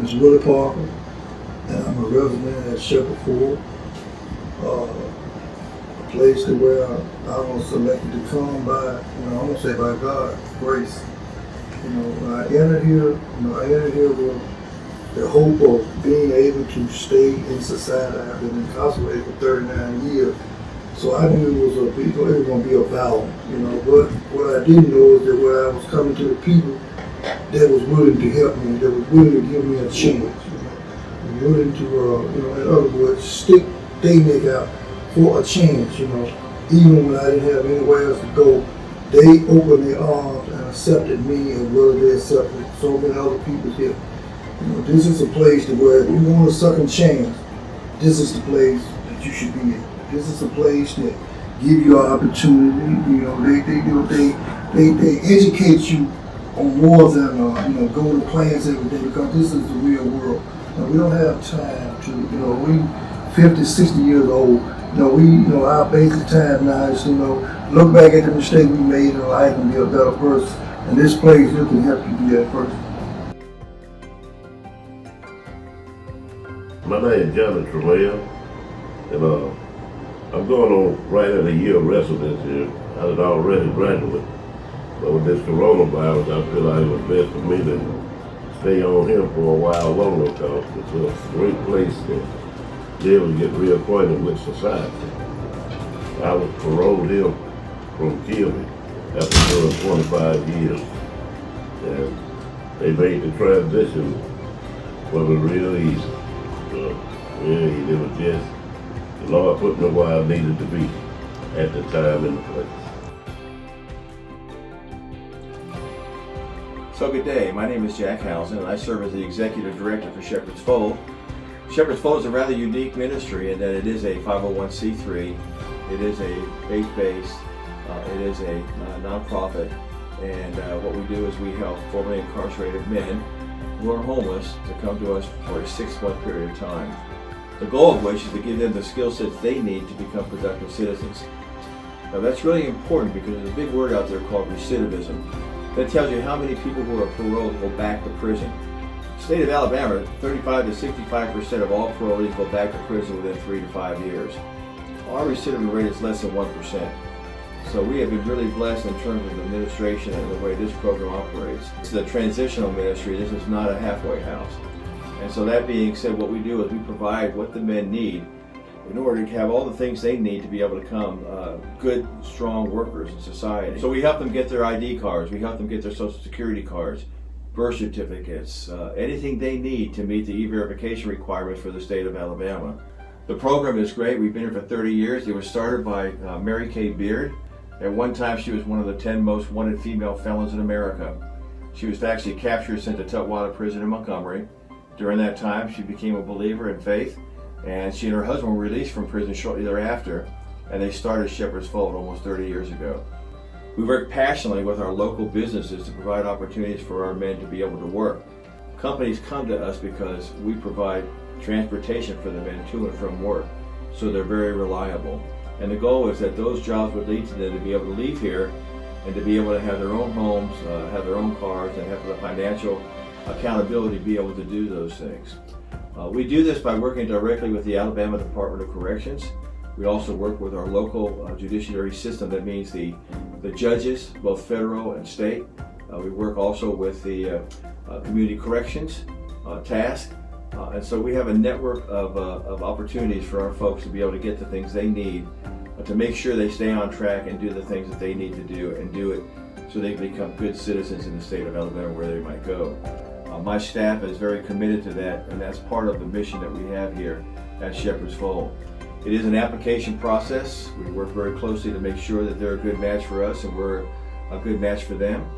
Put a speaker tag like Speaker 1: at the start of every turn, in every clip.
Speaker 1: is Willie Parker, and I'm a resident at Shepherd Ford, a place to where I was selected to come by, I won't say by God's grace. When I entered here, I entered here with the hope of being able to stay in society. I've been incarcerated for 39 years. So I knew it was going to be a battle, But what I didn't know is that when I was coming to the people that was willing to help me, that was willing to give me a chance, willing to, in other words, stick their neck out for a chance, Even when I didn't have anywhere else to go, they opened their arms and accepted me as well as they accepted so many other people here. This is a place to where if you want a second chance, this is the place that you should be in. This is a place that give you an opportunity. They educate you on more than go to plans every day, because this is the real world. We don't have time to we 50, 60 years old. Our basic time now is look back at the mistake we made in life and be a better person. And this place here can help you be that person.
Speaker 2: My name is Johnny Tremell, and I'm going on right at a year of residence here. I had already graduated, but with this coronavirus, I feel like it was best for me to stay on here for a while longer, because it's a great place to be able to get reacquainted with society. I was paroled here from Kilby after doing 25 years, and they made the transition for me real easy. It was just the Lord put me where I needed to be at the time and the place.
Speaker 3: So good day, my name is Jack Housen, and I serve as the Executive Director for Shepherd's Fold. Shepherd's Fold is a rather unique ministry in that it is a 501c3, it is a faith-based, it is a nonprofit, and what we do is we help formerly incarcerated men who are homeless to come to us for a 6-month period of time. The goal of which is to give them the skill sets they need to become productive citizens. Now that's really important because there's a big word out there called recidivism. That tells you how many people who are paroled go back to prison. In the state of Alabama, 35 to 65% of all parolees go back to prison within 3 to 5 years. Our recidivism rate is less than 1%. So we have been really blessed in terms of the administration and the way this program operates. This is a transitional ministry. This is not a halfway house. And so that being said, what we do is we provide what the men need in order to have all the things they need to be able to become good, strong workers in society. So we help them get their ID cards, we help them get their Social Security cards, birth certificates, anything they need to meet the e-verification requirements for the state of Alabama. The program is great. We've been here for 30 years. It was started by Mary Kay Beard. At one time, she was one of the 10 most wanted female felons in America. She was actually captured and sent to Tutwiler Prison in Montgomery. During that time, she became a believer in faith, and she and her husband were released from prison shortly thereafter, and they started Shepherd's Fold almost 30 years ago. We work passionately with our local businesses to provide opportunities for our men to be able to work. Companies come to us because we provide transportation for the men to and from work, so they're very reliable. And the goal is that those jobs would lead to them to be able to leave here and to be able to have their own homes, have their own cars, and have the financial accountability to be able to do those things. We do this by working directly with the Alabama Department of Corrections. We also work with our local judiciary system. That means the judges, both federal and state. We work also with the community corrections task. And so we have a network of opportunities for our folks to be able to get the things they need to make sure they stay on track and do the things that they need to do, and do it so they can become good citizens in the state of Alabama where they might go. My staff is very committed to that, and that's part of the mission that we have here at Shepherd's Fold. It is an application process. We work very closely to make sure that they're a good match for us and we're a good match for them.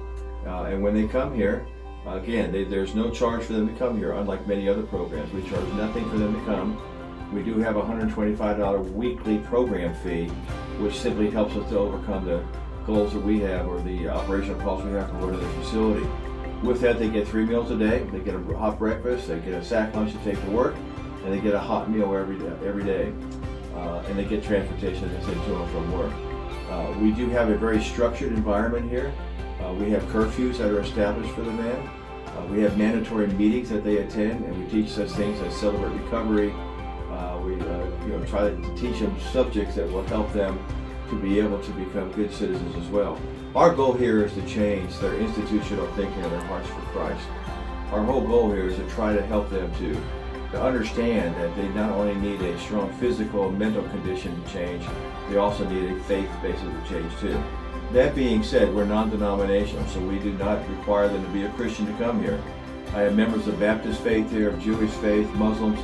Speaker 3: And when they come here, again, there's no charge for them to come here, unlike many other programs. We charge nothing for them to come. We do have a $125 weekly program fee, which simply helps us to overcome the goals that we have, or the operational costs we have to go to the facility. With that, they get 3 meals a day. They get a hot breakfast, they get a sack lunch to take to work, and they get a hot meal every day. And they get transportation, as I said, to and from work. We do have a very structured environment here. We have curfews that are established for the men. We have mandatory meetings that they attend, and we teach such things as Celebrate Recovery. We try to teach them subjects that will help them to be able to become good citizens as well. Our goal here is to change their institutional thinking of their hearts for Christ. Our whole goal here is to try to help them to understand that they not only need a strong physical and mental condition to change, they also need a faith basis to change too. That being said, we're non-denominational, so we do not require them to be a Christian to come here. I have members of Baptist faith here, of Jewish faith, Muslims,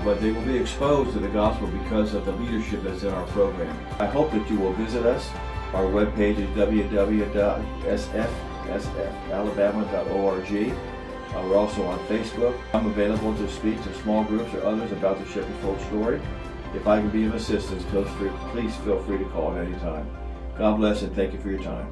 Speaker 3: but they will be exposed to the gospel because of the leadership that's in our program. I hope that you will visit us. Our webpage is www.sfsfalabama.org. We're also on Facebook. I'm available to speak to small groups or others about the Shepherd's Fold story. If I can be of assistance, please feel free to call at any time. God bless and thank you for your time.